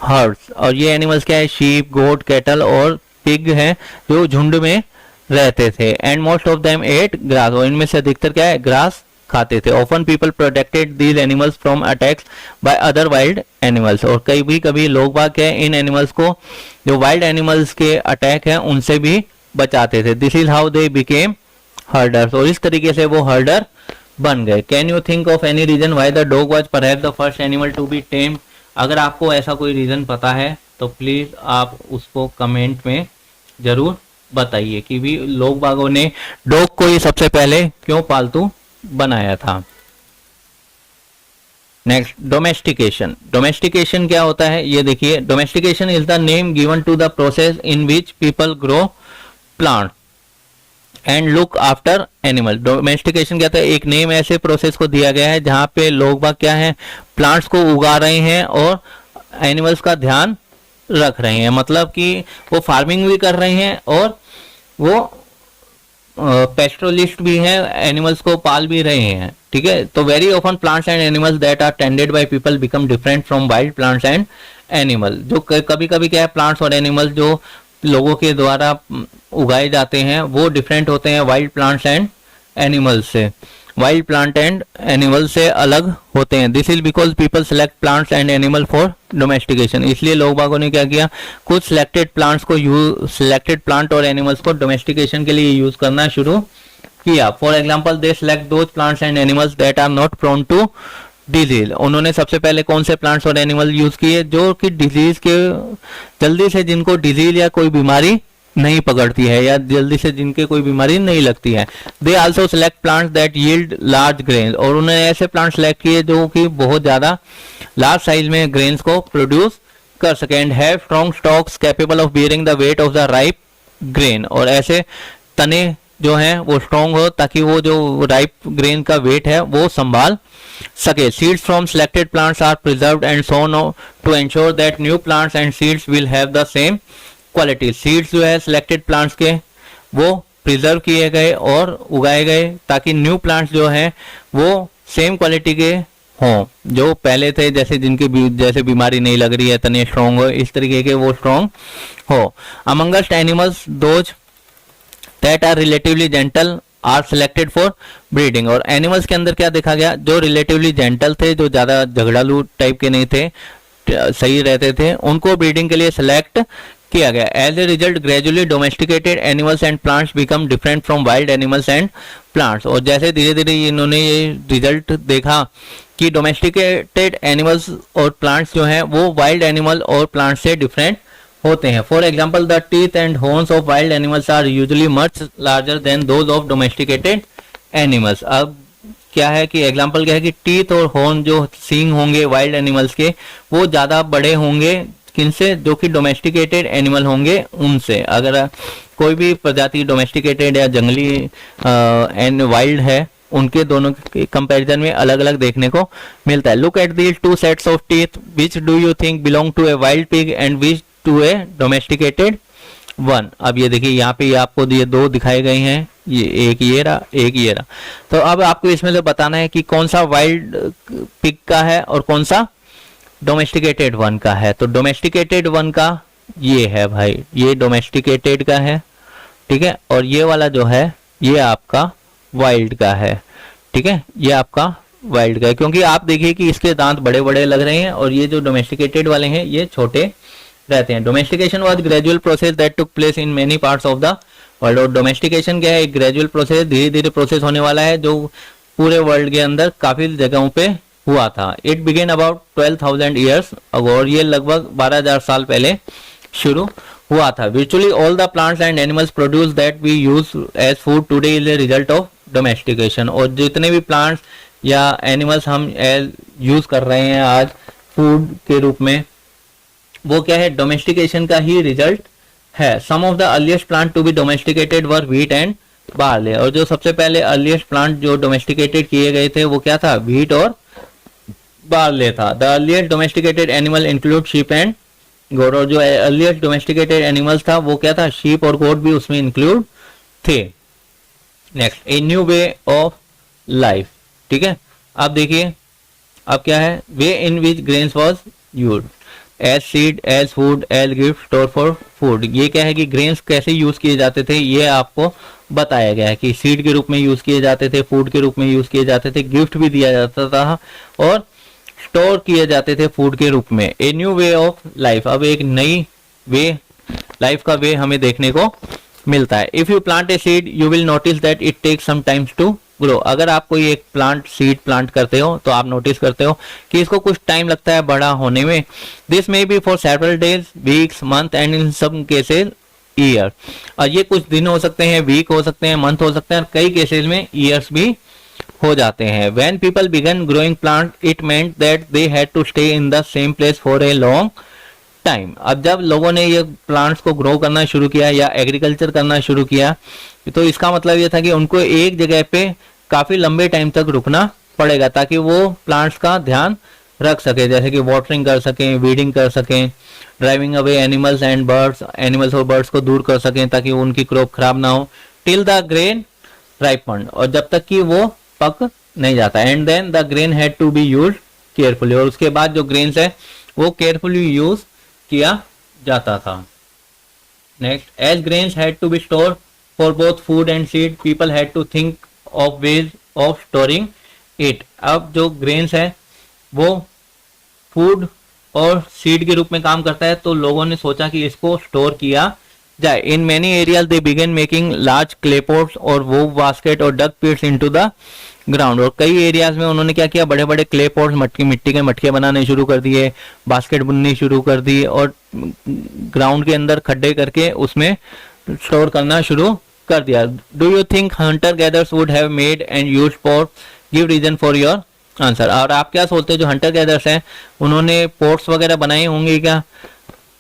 herds. और ये एनिमल्स क्या है? शीप, गोट, कैटल और पिग है जो झुंड में रहते थे। And most of them ate grass. और इनमें से अधिकतर क्या है? ग्रास खाते थे। Often people protected these animals from attacks by other wild animals. और कभी कभी लोग बाग क्या है, इन एनिमल्स को जो वाइल्ड एनिमल्स के अटैक है उनसे भी बचाते थे। This is how they became herders. और इस तरीके से वो हर्डर बन गए। Can you think of any reason why the dog was perhaps the first animal to be tamed? अगर आपको ऐसा कोई रीजन पता है तो प्लीज आप उसको कमेंट में जरूर बताइए कि भी लोग बागों ने डॉग को ही सबसे पहले क्यों पालतू बनाया था। Next, domestication. डोमेस्टिकेशन क्या होता है ये देखिए। Domestication is the name given to the process in which people grow plant and look after animal. Domestication क्या था? एक नेम ऐसे प्रोसेस को दिया गया है जहां पे लोग बाग क्या है, प्लांट्स को उगा रहे हैं और एनिमल्स का ध्यान रख रहे हैं। मतलब कि वो फार्मिंग भी कर रहे हैं और वो पेस्ट्रोलिस्ट भी हैं, एनिमल्स को पाल भी रहे हैं, ठीक है। तो very often plants and animals that are tended by people become different from wild plants and animal. जो कभी कभी क्या है, प्लांट्स और एनिमल्स जो लोगों के द्वारा उगाए जाते हैं वो डिफरेंट होते हैं वाइल्ड प्लांट्स एंड एनिमल्स से। वाइल्ड प्लांट एंड एनिमल से अलग होते हैं। This is because people select plants and animal for domestication. इसलिए लोग बागों ने क्या किया, कुछ सिलेक्टेड प्लांट्स को सिलेक्टेड प्लांट और एनिमल्स को डोमेस्टिकेशन के लिए यूज करना शुरू किया। For example they select those plants and animals that are not prone to disease. उन्होंने सबसे पहले कौन से प्लांट्स और एनिमल यूज किए? जो कि डिजीज के जल्दी से, जिनको डिजीज या कोई बीमारी नहीं पकड़ती है या जल्दी से जिनके कोई बीमारी नहीं लगती है। They also select plants that yield large grain. और उन्होंने ऐसे प्लांट सेलेक्ट किए जो कि बहुत ज्यादा लार्ज साइज में ग्रेन्स को प्रोड्यूस कर सके। And have strong stocks capable of bearing the weight of the ripe grain. और ऐसे तने जो है वो स्ट्रॉन्ग हो ताकि वो जो राइप ग्रेन का वेट है वो संभाल सके। Seeds from selected plants are preserved and sown to ensure that new plants and seeds will have the same quality. Seeds जो है सिलेक्टेड प्लांट्स के वो प्रिजर्व किए गए और उगाए गए ताकि न्यू प्लांट्स जो है वो सेम क्वालिटी के हों जो पहले थे, जैसे जिनकी जैसे बीमारी नहीं लग रही है, तने स्ट्रॉन्ग हो, इस तरीके के वो स्ट्रॉन्ग हो। Amongst animals those that are relatively gentle are selected for breeding. और एनिमल्स के अंदर क्या देखा गया, जो रिलेटिवली जेंटल थे, जो ज्यादा झगड़ालू टाइप के नहीं थे, सही रहते थे, उनको ब्रीडिंग के लिए सिलेक्ट किया गया। As a result gradually domesticated animals and plants become different from wild animals and plants. और जैसे धीरे धीरे इन्होंने ये रिजल्ट देखा कि डोमेस्टिकेटेड एनिमल्स और प्लांट्स जो हैं वो वाइल्ड एनिमल और प्लांट्स से डिफरेंट होते हैं। For example the teeth and horns of wild animals are usually much larger than those of domesticated animals. अब क्या है कि एग्जाम्पल क्या है कि टीथ और हॉर्न जो सींग होंगे वाइल्ड एनिमल्स के वो ज्यादा बड़े होंगे किनसे, जो कि डोमेस्टिकेटेड एनिमल होंगे उनसे। अगर कोई भी प्रजाति डोमेस्टिकेटेड या जंगली एंड वाइल्ड है, उनके दोनों के कंपैरिजन में अलग अलग देखने को मिलता है। Look at these two sets of teeth, which do you think belong to a wild pig and which to a domesticated one. अब ये देखिए यहाँ पे आपको ये दो दिखाए गए हैं, ये एक ये रहा, एक ये रहा। तो अब आपको इसमें से बताना है कि कौन सा वाइल्ड पिग का है और कौन सा डोमेस्टिकेटेड वन का है। तो डोमेस्टिकेटेड वन का ये है भाई, ये डोमेस्टिकेटेड का है, ठीक है। और ये वाला जो है ये आपका वाइल्ड का है, ठीक है, ये आपका वाइल्ड का है। क्योंकि आप देखिए कि इसके दांत बड़े बड़े लग रहे हैं और ये जो डोमेस्टिकेटेड वाले हैं ये छोटे रहते हैं। Domestication was gradual process that took place in many parts of the world. और डोमेस्टिकेशन क्या है, एक ग्रेजुअल प्रोसेस, धीरे धीरे प्रोसेस होने वाला है जो पूरे वर्ल्ड के अंदर काफी जगहों पे हुआ था। इट बिगेन अबाउट 12,000 ईयर्स अगो, और ये लगभग 12,000 साल पहले शुरू हुआ था। virtually all the plants and animals produce that we use as food today is a result of domestication। और जितने भी प्लांट्स या एनिमल्स हम यूज कर रहे हैं आज फूड के रूप में, वो क्या है, डोमेस्टिकेशन का ही रिजल्ट है। Some of the earliest plant to be domesticated were wheat and barley. और जो सबसे पहले अर्लीस्ट प्लांट जो डोमेस्टिकेटेड किए गए थे वो क्या था, व्हीट और बार्ले था। The earliest domesticated animal include sheep and goat. और जो अर्लीस्ट डोमेस्टिकेटेड एनिमल्स था वो क्या था, शीप और गोट भी उसमें इंक्लूड थे। Next, a new way of life. ठीक है, अब देखिए अब क्या है, way in which grains was use as seed as food as gift store for food. ये क्या है कि ग्रेन्स कैसे यूज किए जाते थे, ये आपको बताया गया है कि सीड के रूप में यूज किए जाते थे, फूड के रूप में यूज किए जाते थे, गिफ्ट भी दिया जाता था और स्टोर किए जाते थे फूड के रूप में। ए न्यू वे ऑफ लाइफ, अब एक नई वे लाइफ का वे हमें देखने को मिलता है। If you plant a seed you will notice that it takes some times to grow. अगर आप कोई एक प्लांट सीड प्लांट करते हो तो आप नोटिस करते हो कि इसको कुछ टाइम लगता है बड़ा होने में। This may be for several days, weeks, month and in some cases year. और ये कुछ दिन हो सकते हैं, वीक हो सकते हैं, मंथ हो सकते हैं, और कई केसेस में ईयर्स भी हो जाते हैं। When people began growing plant, it meant that they had to stay in the same place for a long time। अब जब लोगों ने ये प्लांट्स को ग्रो करना शुरू किया या एग्रीकल्चर करना शुरू किया तो इसका मतलब ये था कि उनको एक जगह पे काफी लंबे टाइम तक रुकना पड़ेगा ताकि वो प्लांट्स का ध्यान रख सके, जैसे कि वाटरिंग कर सकें, वीडिंग कर सकें, driving away animals and birds, animals और बर्ड्स को दूर कर सकें ताकि उनकी क्रॉप खराब ना हो। टिल द ग्रेन राइपन, और जब तक कि वो पक नहीं जाता। And then the grain had to be use carefully, और उसके बाद जो ग्रेन्स है वो केयरफुली यूज किया जाता था। Next, as grains had to be store for both food and seed, people had to think of ways of storing it. अब जो ग्रेन्स है वो फूड और सीड के रूप में काम करता है, तो लोगों ने सोचा कि इसको स्टोर किया जाए। In many areas they begin making large clay pots और वो बास्केट और डग पिट्स इनटू द ग्राउंड। और कई एरियाज में उन्होंने क्या किया, बड़े बड़े क्ले पॉट्स, मिट्टी के मटके बनाने शुरू कर दिए, बास्केट बुननी शुरू कर दी और ग्राउंड के अंदर खड्डे करके उसमें स्टोर करना शुरू कर दिया। Do you think hunter gatherers would have made and used pot? Give reason for your answer. और आप क्या सोचते हो जो हंटर गैदर्स हैं उन्होंने पोर्ट्स वगैरह बनाए होंगे क्या?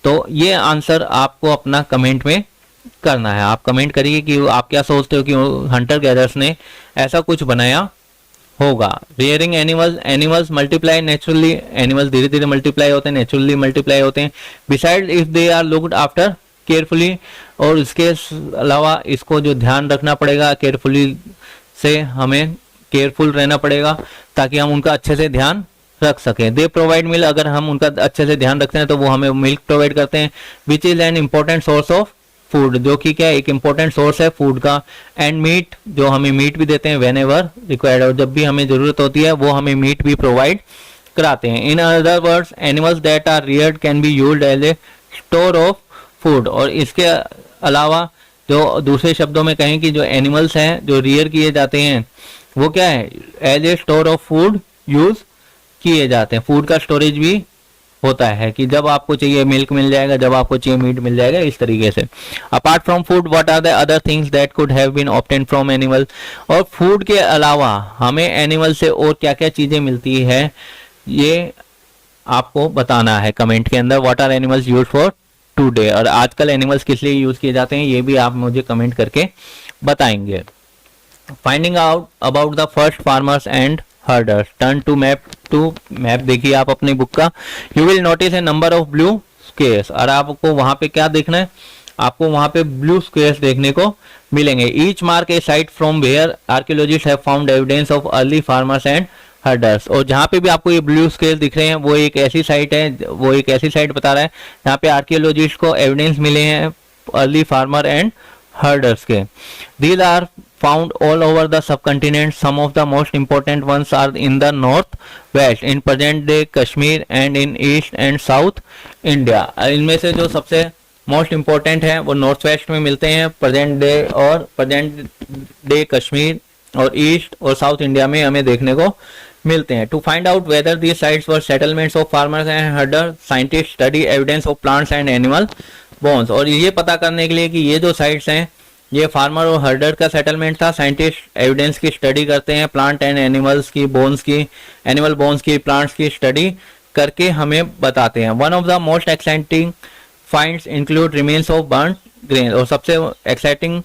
तो ये आंसर आपको अपना कमेंट में करना है। आप कमेंट करिए कि आप क्या सोचते हो कि हंटर गैदर्स ने ऐसा कुछ बनाया होगा। Rearing animals, animals multiply naturally, animals धीरे धीरे मल्टीप्लाई होते हैं, नेचुरली मल्टीप्लाई होते हैं। Beside if they are looked after carefully, और इसके अलावा इसको जो ध्यान रखना पड़ेगा, केयरफुली से हमें केयरफुल रहना पड़ेगा ताकि हम उनका अच्छे से ध्यान रख सकें। दे प्रोवाइड मिल्क, अगर हम उनका अच्छे से ध्यान रखते हैं तो वो हमें मिल्क प्रोवाइड करते हैं। Which is an important source of food, जो कि क्या एक इंपॉर्टेंट सोर्स है फूड का। एंड मीट, जो हमें मीट भी देते हैं वेन एवर रिक्वायर्ड, और जब भी हमें जरूरत होती है वो हमें मीट भी प्रोवाइड कराते हैं। In other words, animals that are reared can be used as a store of food. और इसके अलावा जो दूसरे शब्दों में कहें कि जो एनिमल्स हैं जो रियर किए जाते हैं वो क्या है, as a store of food use किए जाते हैं। फूड का स्टोरेज भी होता है कि जब आपको चाहिए मिल्क मिल जाएगा, जब आपको चाहिए मीट मिल जाएगा, इस तरीके से। Apart from food what are the other things that could have been obtained from animal, और फूड के अलावा हमें एनिमल से और क्या क्या चीजें मिलती है ये आपको बताना है कमेंट के अंदर। What are animals used for today, और आजकल एनिमल्स किस लिए यूज किए जाते हैं ये भी आप मुझे कमेंट करके बताएंगे। Finding out about the first farmers and herders, turn to map. Map देखिए आप अपनी बुक का। You will notice a number of blue squares, और आपको वहां पे क्या देखना है, आपको वहां पे ब्लू स्क्वेयर्स देखने को मिलेंगे। Each mark a site from where archaeologist have found evidence of early farmers and herders. और जहाँ पे भी आपको ये ब्लू स्क्वेयर दिख रहे हैं वो एक ऐसी साइट है, वो एक ऐसी साइट बता रहा है जहाँ पे आर्कियोलॉजिस्ट को एविडेंस मिले हैं अर्ली फार्मर एंड herders के। These are found all over the subcontinent. Some of the most important ones are in the north west, in present day Kashmir, and in east and south India. इनमें से जो सबसे most important है वो north west में मिलते हैं, present day और प्रेजेंट डे कश्मीर और ईस्ट और साउथ इंडिया में हमें देखने को मिलते हैं। To find out whether these sites were settlements of farmers and herder, scientist study evidence of plants and animal bones. और ये पता करने के लिए कि ये जो साइट्स हैं ये फार्मर और हर्डर का सेटलमेंट था, साइंटिस्ट एविडेंस की स्टडी करते हैं, प्लांट एंड एनिमल्स की बोन्स की, एनिमल बोन्स की, प्लांट्स की स्टडी करके हमें बताते हैं। One of the most exciting finds include remains of burned grain. और सबसे एक्साइटिंग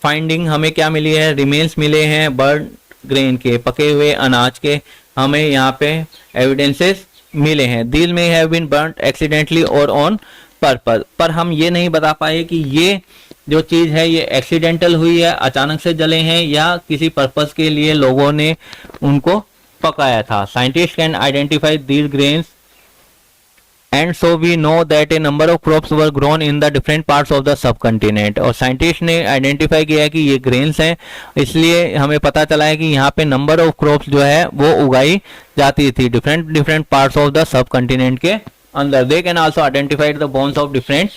फाइंडिंग हमें क्या मिली है, रिमेन्स मिले हैं बर्न्ड ग्रेन के, पके हुए अनाज के, हमें यहाँ पे एविडेंसेस मिले हैं। दीज में हैव बीन बर्न्ड एक्सीडेंटली और ऑन पर्पस। पर हम ये नहीं बता पाए कि ये जो चीज है ये एक्सीडेंटल हुई है, अचानक से जले हैं, या किसी पर्पस के लिए लोगों ने उनको पकाया था। Scientist can identify these grains and so we know that a number of crops were grown in the different parts of the subcontinent. और साइंटिस्ट ने आइडेंटिफाई किया कि ये ग्रेन्स हैं, इसलिए हमें पता चला है कि यहाँ पे नंबर ऑफ क्रॉप्स जो है वो उगाई जाती थी different parts of the subcontinent के अंदर। They can also identified the bones of different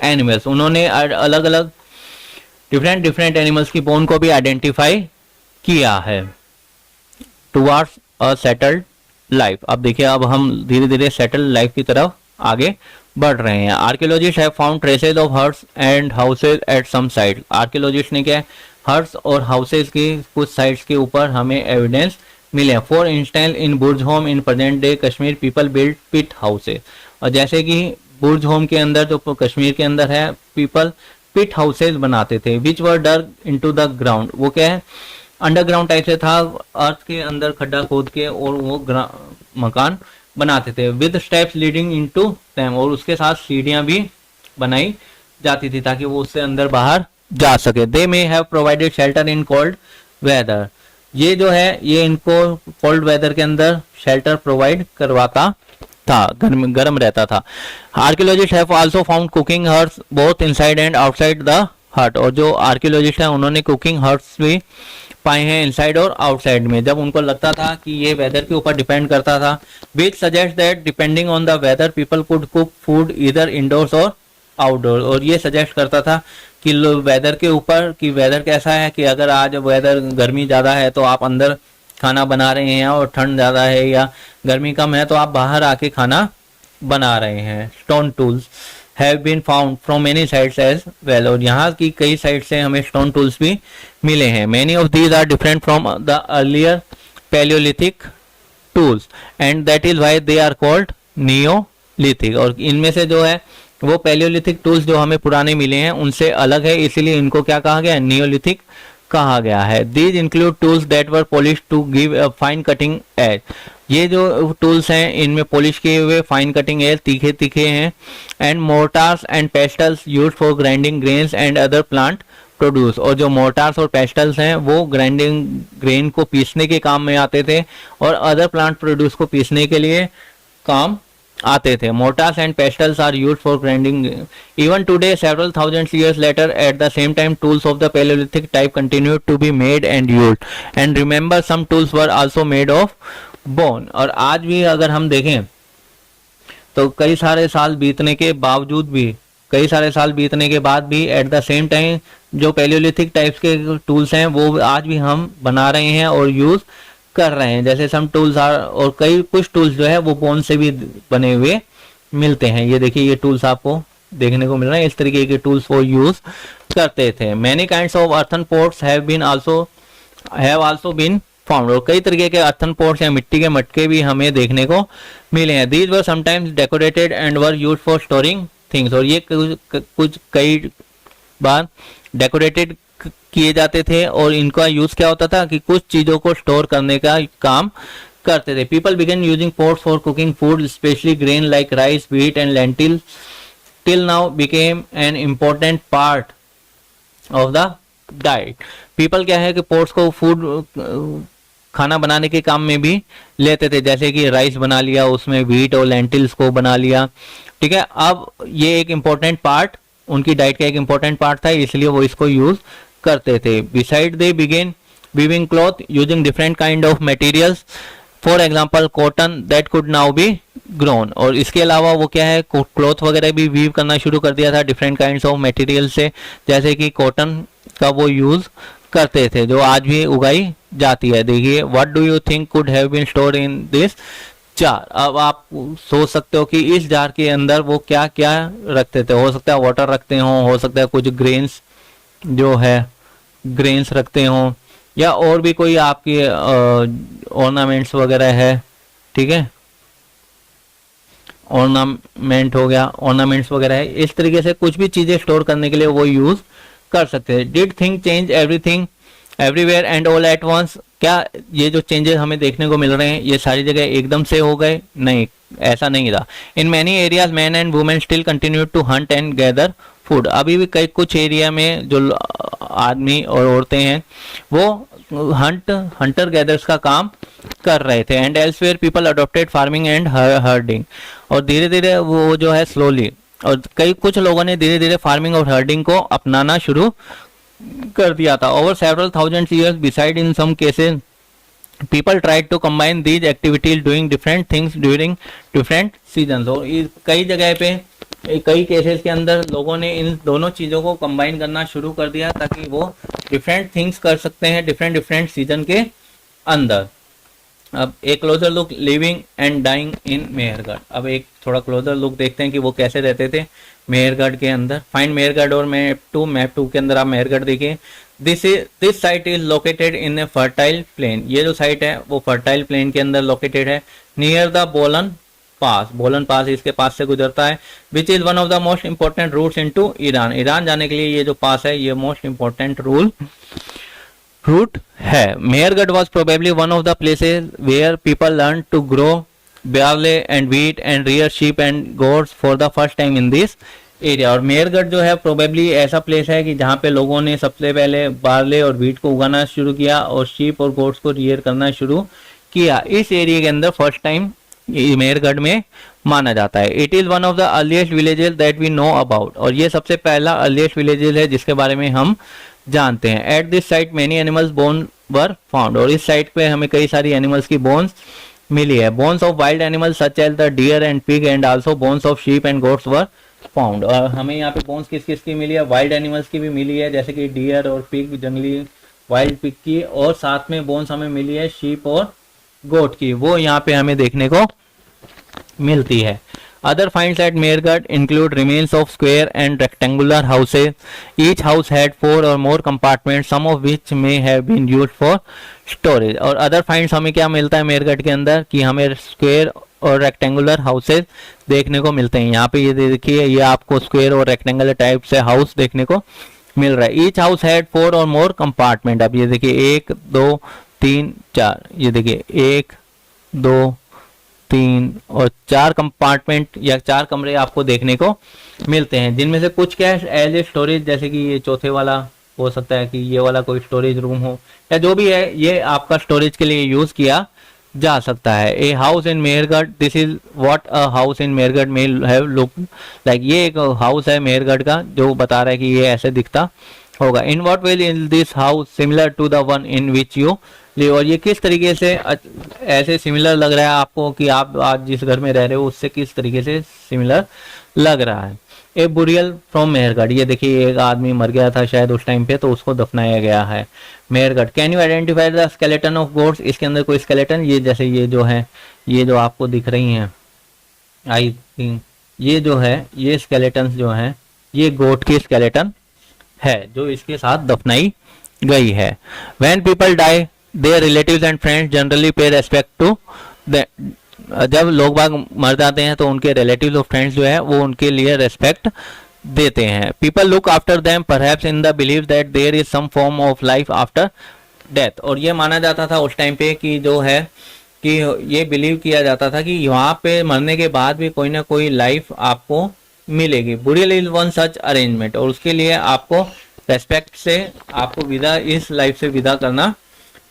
animals. उन्होंने अलग अलग डिफरेंट एनिमल्स की बोन को भी आइडेंटिफाई किया है टुवार्ड्स अ सेटल्ड लाइफ। अब देखिए अब हम धीरे धीरे सेटल्ड लाइफ की तरफ आगे बढ़ रहे हैं। Archaeologist have found traces of huts and houses at some site. Archaeologist ने क्या हट्स और हाउसेज की कुछ साइट्स के ऊपर हमें एविडेंस मिले। For instance in Burzahom in present day Kashmir people build pit houses. और जैसे कि बुर्ज होम के अंदर जो कश्मीर के अंदर है पीपल पिट हाउसेज बनाते थे, विच वर डग इनटू द ग्राउंड। वो क्या है अंडरग्राउंड टाइप से था, अर्थ के अंदर खड्डा खोद के और वो मकान बनाते थे। With steps leading into them, और उसके साथ सीढ़ियां भी बनाई जाती थी ताकि वो उससे अंदर बाहर जा सके। They may have provided shelter in cold weather. ये जो है ये इनको कोल्ड वेदर के अंदर शेल्टर प्रोवाइड करवाता था, गर्म रहता था। Archaeologist have also found cooking huts both inside and outside the हट। और जो आर्कियोलॉजिस्ट है उन्होंने कुकिंग हट्स भी पाए हैं इनसाइड और आउटसाइड में, जब उनको लगता था कि ये वेदर के ऊपर डिपेंड करता था। Which suggest that depending on the weather people could cook food either indoors और आउटडोर। और ये सजेस्ट करता था कि वेदर के ऊपर कि वेदर कैसा है, कि अगर आज वेदर गर्मी ज़्यादा है तो आप अंदर खाना बना रहे हैं, और ठंड ज़्यादा है या गर्मी कम है तो आप बाहर आके खाना बना रहे हैं। Stone tools have been found from many sites as well. और यहाँ की कई साइट से हमें स्टोन टूल्स भी मिले हैं। Many of these are different from the earlier palaeolithic tools and that is why they are called neolithic. और इनमें से जो है वो पैलियोलिथिक टूल्स जो हमें पुराने मिले हैं उनसे अलग है, इसीलिए इनको क्या कहा गया, नियोलिथिक कहा गया है। These include tools that were polish to give a fine cutting edge. ये जो टूल्स हैं इनमें पॉलिश किए हुए फाइन कटिंग एज तीखे तीखे हैं। And मोर्टार्स and pastels used for grinding grains and other plant produce. और जो मोर्टार्स और पेस्टल्स हैं वो ग्राइंडिंग ग्रेन को पीसने के काम में आते थे और अदर प्लांट प्रोड्यूस को पीसने के लिए काम आते थे। Mortars and pestles are used for grinding. Even today, several thousand years later, at the same time, tools of the Paleolithic type continued to be made and used. And remember, some tools were also made of bone. और आज भी अगर हम देखें तो कई सारे साल बीतने के बावजूद भी, कई सारे साल बीतने के बाद भी एट द सेम टाइम जो पैलियोलिथिक टाइप्स के टूल्स हैं वो आज भी हम बना रहे हैं और यूज कर रहे हैं। जैसे सम टूल्स आर, और कई कुछ टूल्स जो है वो बोन से भी बने हुए मिलते हैं। ये देखिए ये टूल्स आपको देखने को मिल रहे हैं, इस तरीके के टूल्स वो यूज करते थे। Many kinds of earthen pots have also been found. और कई तरीके के अर्थन पोट्स या मिट्टी के मटके भी हमें देखने को मिले हैं। These were sometimes decorated and were used for storing things. और ये कुछ कई बार डेकोरेटेड किए जाते थे और इनका यूज क्या होता था कि कुछ चीजों को स्टोर करने का काम करते थे। People began using pots for cooking food especially grain like rice, wheat and lentil till now became an important part of the diet. People क्या है कि पोट्स को फूड खाना बनाने के काम में भी लेते थे, जैसे कि राइस बना लिया, उसमें व्हीट और लेंटिल्स को बना लिया। ठीक है, अब ये एक इम्पोर्टेंट पार्ट उनकी डाइट का एक इम्पोर्टेंट पार्ट था, इसलिए वो इसको यूज करते थे। Beside they began weaving cloth using different kind of materials, for example cotton that could now be grown. और इसके अलावा वो क्या है क्लॉथ वगैरह भी वीव करना शुरू कर दिया था डिफरेंट काइंड्स ऑफ मटेरियल से, जैसे कि कॉटन का वो यूज करते थे, जो आज भी उगाई जाती है। देखिए, what do you think could have been stored in this jar. अब आप सोच सकते हो कि इस जार के अंदर वो क्या क्या रखते थे। हो सकता है वाटर रखते हो सकता है कुछ ग्रेन्स जो है ग्रेन्स रखते हो, या और भी कोई आपकी ऑर्नामेंट्स वगैरह है, ठीक है, ऑर्नामेंट हो गया, ऑर्नामेंट्स वगैरह है, इस तरीके से कुछ भी चीजें स्टोर करने के लिए वो यूज कर सकते हैं। Did thing change everything everywhere and all at once. क्या ये जो चेंजेस हमें देखने को मिल रहे हैं ये सारी जगह एकदम से हो गए? नहीं, ऐसा नहीं था। In many areas men and women still continue to hunt and gather food. अभी भी कई कुछ एरिया में जो आदमी और औरतें हैं वो हंटर गैदर्स का काम कर रहे थे। And elsewhere people adopted farming and herding. और धीरे धीरे वो जो है स्लोली, और कई कुछ लोगों ने धीरे धीरे फार्मिंग और हर्डिंग को अपनाना शुरू कर दिया था। Over several thousand years beside in some cases people tried to combine these activities doing different things during different season. और कई जगह पे कई केसेस के अंदर लोगों ने इन दोनों चीज़ों को कंबाइन करना शुरू कर दिया ताकि वो डिफरेंट थिंग्स कर सकते हैं डिफरेंट डिफरेंट सीजन के अंदर। अब एक closer look living and dying in Mehrgarh. अब एक थोड़ा क्लोजर लुक देखते हैं कि वो कैसे रहते थे मेहरगढ़ के अंदर। फाइंड मेहरगढ़ और मैप टू के अंदर आप मेहरगढ़ देखिए। This site is located in A fertile plain. ये जो साइट है वो फर्टाइल प्लेन के अंदर लोकेटेड है, नियर द बोलन पास। बोलन पास इसके पास से गुजरता है, which is one of the most important routes into Iran. Iran जाने के लिए ये जो पास है ये मोस्ट इंपॉर्टेंट रूट है। Mehrgarh was probably one of the places where people learned to grow barley and wheat and rear sheep and goats for the first time in this area। और मेहरगढ़ जो है प्रोबेबली ऐसा प्लेस है कि जहाँ पे लोगों ने सबसे पहले बार्ले और व्हीट को उगाना शुरू किया और शीप और गोट्स को रियर करना शुरू किया। इस एरिया के अंदर फर्स्ट टाइम मेहरगढ़ में माना जाता है। It is one of the earliest villages that we know about. और ये सबसे पहला अर्लीस्ट विलेजेस है जिसके बारे में हम जानते हैं। At this site many animals bone were found. और इस साइट पे हमें कई सारी एनिमल्स की बोन्स मिली है। Bones of wild animals such as the deer and pig and also bones of sheep and goats were found. और हमें यहाँ पे बोन्स किस किस की मिली है? वाइल्ड एनिमल्स की भी मिली है, जैसे कि डियर और पिग, जंगली वाइल्ड पिग की, और साथ में बोन्स हमें मिली है शीप और गोट की, वो यहाँ पे हमें देखने को मिलती है। Other finds at Mehergarh include remains of square and rectangular houses. Each house had 4 or more compartments, some of which may have been used for storage. और other finds हमें क्या मिलता है मेहरगढ़ के अंदर कि हमें स्क्वायर और रेक्टेंगुलर हाउसेज देखने को मिलते हैं। यहाँ पे ये देखिए, ये आपको स्क्वायर और रेक्टेंगुलर टाइप से हाउस देखने को मिल रहा है। ईच हाउस हैड 4 और मोर कंपार्टमेंट। अब ये देखिए 1 2 3 4, ये देखिए 1 2 3 और 4 कंपार्टमेंट या 4 कमरे आपको देखने को मिलते हैं, जिनमें से कुछ क्या है एज ए स्टोरेज, जैसे कि ये चौथे वाला हो सकता है कि ये वाला कोई स्टोरेज रूम हो, या जो भी है ये आपका स्टोरेज के लिए यूज किया जा सकता है। A house in Mehrgarh, this is what a house in Mehrgarh may have look like. ये एक हाउस है मेहरगढ़ का जो बता रहा है कि ये ऐसे दिखता होगा। In what way is this house similar to the one in which you live. और ये किस तरीके से ऐसे सिमिलर लग रहा है आपको कि आप आज जिस घर में रह रहे हो उससे किस तरीके से सिमिलर लग रहा है। ए बुरियल फ्रॉम मेहरगढ़, ये देखिए एक आदमी मर गया था शायद उस टाइम पे, तो उसको दफनाया गया है Mehrgarh. Can you identify the skeleton of goats, इसके अंदर कोई स्केलेटन, ये जैसे ये जो है ये जो आपको दिख रही हैं, आई थिंक ये जो है ये स्केलेटन जो है ये गोट की स्केलेटन है जो इसके साथ दफनाई गई है। When people die their relatives and friends generally pay respect to, जब लोग बाग मर जाते हैं तो उनके रिलेटिव्स और फ्रेंड्स जो है वो उनके लिए रेस्पेक्ट देते हैं। People look after them perhaps in the believe that there is some form of life after death. और ये माना जाता था उस टाइम पे कि जो है कि ये बिलीव किया जाता था कि वहाँ पे मरने के बाद भी कोई ना कोई लाइफ आपको मिलेगी। Burial is one such arrangement, और उसके लिए आपको रेस्पेक्ट से आपको विदा इस लाइफ से विदा करना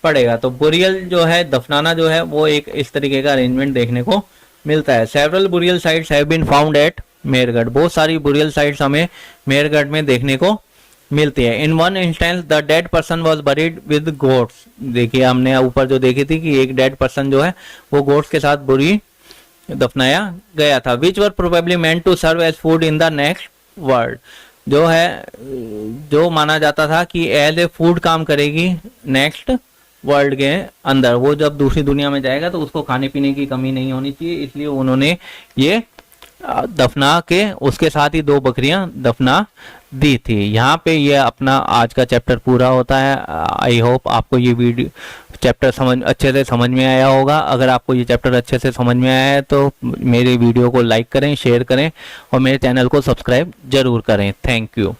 पड़ेगा। तो बुरियल जो है दफनाना जो है वो एक इस तरीके का अरेंजमेंट देखने को मिलता है। Several burial sites have been found at Mehrgarh, बहुत सारी बुरियल साइट्स हमें मेहरगढ़ में देखने को मिलती है। In one instance the dead person was buried with goats, देखिए हमने ऊपर जो देखी थी कि एक डेड पर्सन जो है वो गोट्स के साथ बुरी दफनाया गया था, which were probably meant to serve as food in the next world. जो है, जो माना जाता था कि एज ए फूड काम करेगी नेक्स्ट वर्ल्ड के अंदर, वो जब दूसरी दुनिया में जाएगा तो उसको खाने पीने की कमी नहीं होनी चाहिए, इसलिए उन्होंने ये दफना के उसके साथ ही 2 बकरियां दफना दी थी। यहाँ पे ये अपना आज का चैप्टर पूरा होता है। आई होप आपको ये वीडियो चैप्टर अच्छे से समझ में आया होगा। अगर आपको ये चैप्टर अच्छे से समझ में आया है तो मेरे वीडियो को लाइक करें, शेयर करें और मेरे चैनल को सब्सक्राइब जरूर करें। Thank you.